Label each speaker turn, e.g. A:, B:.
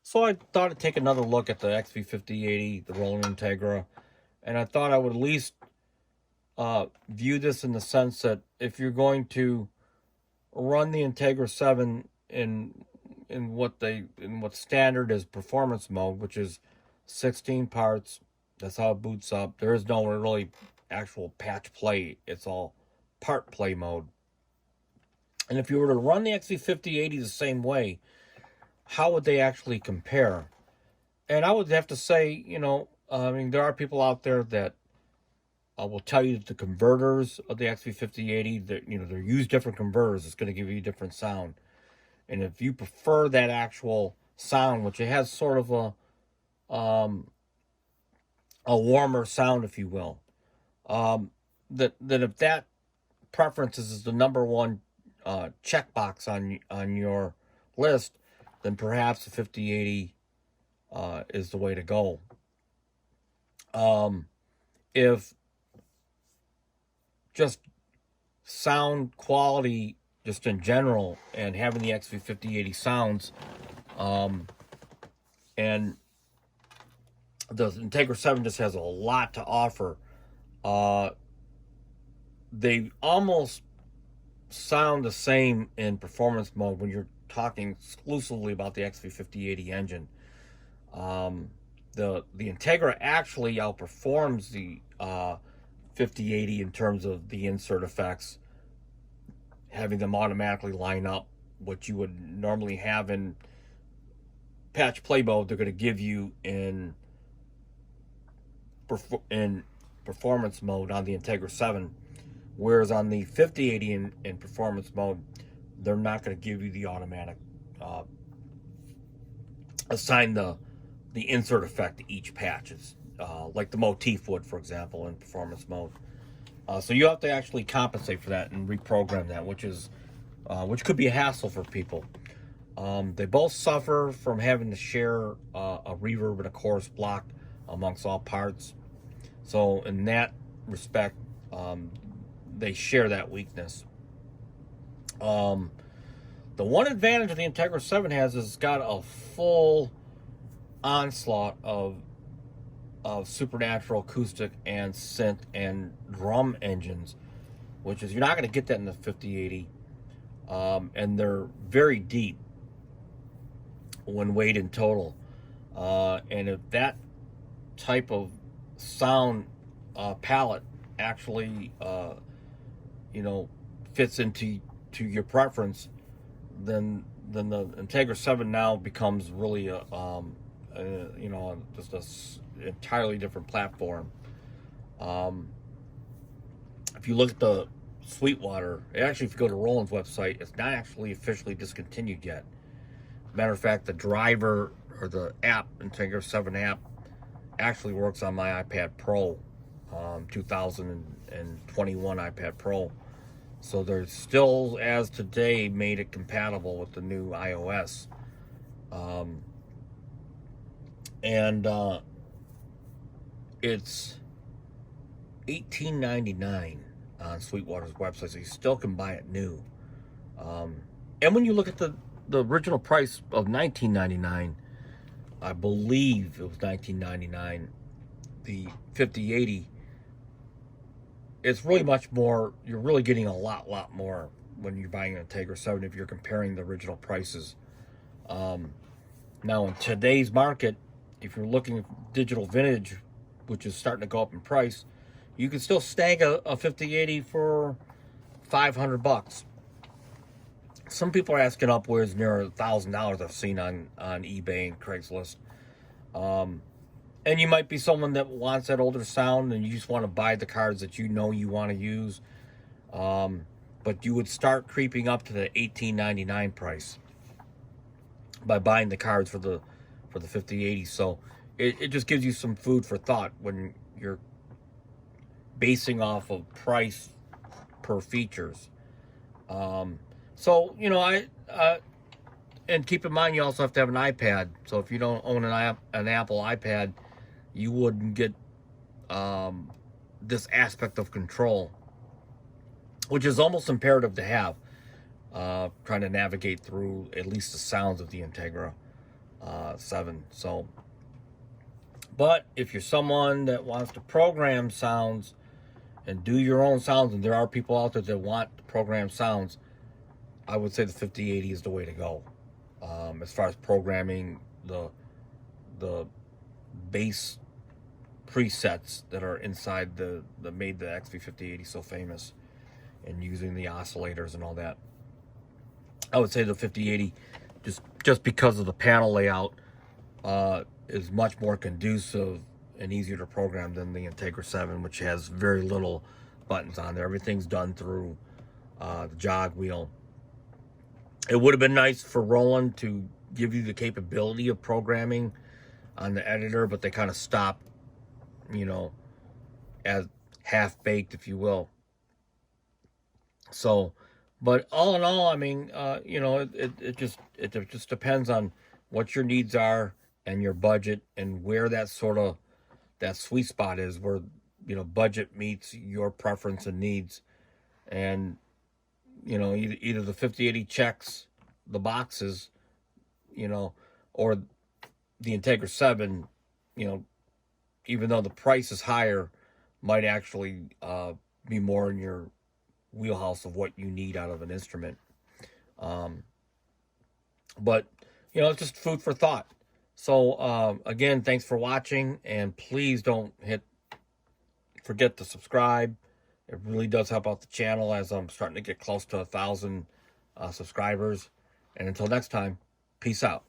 A: So I thought I'd take another look at the XV5080, the Rolling Integra, and I thought I would at least view this in the sense that if you're going to run the Integra 7 in what standard is performance mode, which is 16 parts, that's how it boots up. There is no really actual patch play. It's all part play mode. And if you were to run the XV5080 the same way, how would they actually compare? And I would have to say, I mean, there are people out there that will tell you that the converters of the XV5080, that they're used different converters. It's going to give you a different sound. And if you prefer that actual sound, which it has sort of a warmer sound, if you will, that if that preference is the number one checkbox on your list, then perhaps the 5080 is the way to go. If just sound quality, just in general, and having the XV5080 sounds, and the Integra 7 just has a lot to offer. They almost sound the same in performance mode when you're talking exclusively about the XV5080 engine. The Integra actually outperforms the 5080 in terms of the insert effects, having them automatically line up what you would normally have in patch play mode. They're going to give you in performance mode on the Integra 7, whereas on the 5080 in performance mode, they're not going to give you the automatic assign the insert effect to each patches, like the motif would, for example, in performance mode. So you have to actually compensate for that and reprogram that, which could be a hassle for people. They both suffer from having to share a reverb and a chorus block amongst all parts. So in that respect, they share that weakness. The one advantage the Integra 7 has is it's got a full onslaught of supernatural acoustic and synth and drum engines, which is, you're not going to get that in the 5080. And they're very deep when weighed in total. And if that type of sound palette actually fits into your preference, then the Integra 7 now becomes really just a entirely different platform. If you look at the Sweetwater, actually, if you go to Roland's website, it's not actually officially discontinued yet. Matter of fact, the driver or the app, Integra 7 app, actually works on my iPad Pro, 2021 iPad Pro. So they're still, as today, made it compatible with the new iOS. It's $18.99 on Sweetwater's website, so you still can buy it new. And when you look at the original price of $19.99, I believe it was $19.99, the 5080, it's really much more. You're really getting a lot more when you're buying an Integra 7 if you're comparing the original prices. Now in today's market, if you're looking at digital vintage, which is starting to go up in price, you can still snag a 5080 for $500. Some people are asking upwards near $1,000 I've seen on eBay and Craigslist. And you might be someone that wants that older sound and you just want to buy the cards that you want to use. But you would start creeping up to the $18.99 price by buying the cards for the 5080. So it just gives you some food for thought when you're basing off of price per features. And keep in mind, you also have to have an iPad. So if you don't own an Apple iPad, you wouldn't get this aspect of control, which is almost imperative to have, trying to navigate through at least the sounds of the Integra. 7. So, but if you're someone that wants to program sounds and do your own sounds, and there are people out there that want to program sounds, I would say the 5080 is the way to go. As far as programming the bass presets that are inside the made the XV5080 so famous, and using the oscillators and all that, I would say the 5080, just because of the panel layout, is much more conducive and easier to program than the Integra 7, which has very little buttons on there. Everything's done through the jog wheel. It would have been nice for Roland to give you the capability of programming on the editor, but they kind of stopped, you know, as half-baked, if you will. So, but all in all, I mean, you know, it just depends on what your needs are and your budget, and where that sweet spot is, where, you know, budget meets your preference and needs. And, you know, either the 5080 checks the boxes, you know, or the Integra 7, you know, even though the price is higher, might actually be more in your wheelhouse of what you need out of an instrument. But, you know, it's just food for thought. So, again, thanks for watching, and please don't forget to subscribe. It really does help out the channel, as I'm starting to get close to 1,000 subscribers. And until next time, peace out.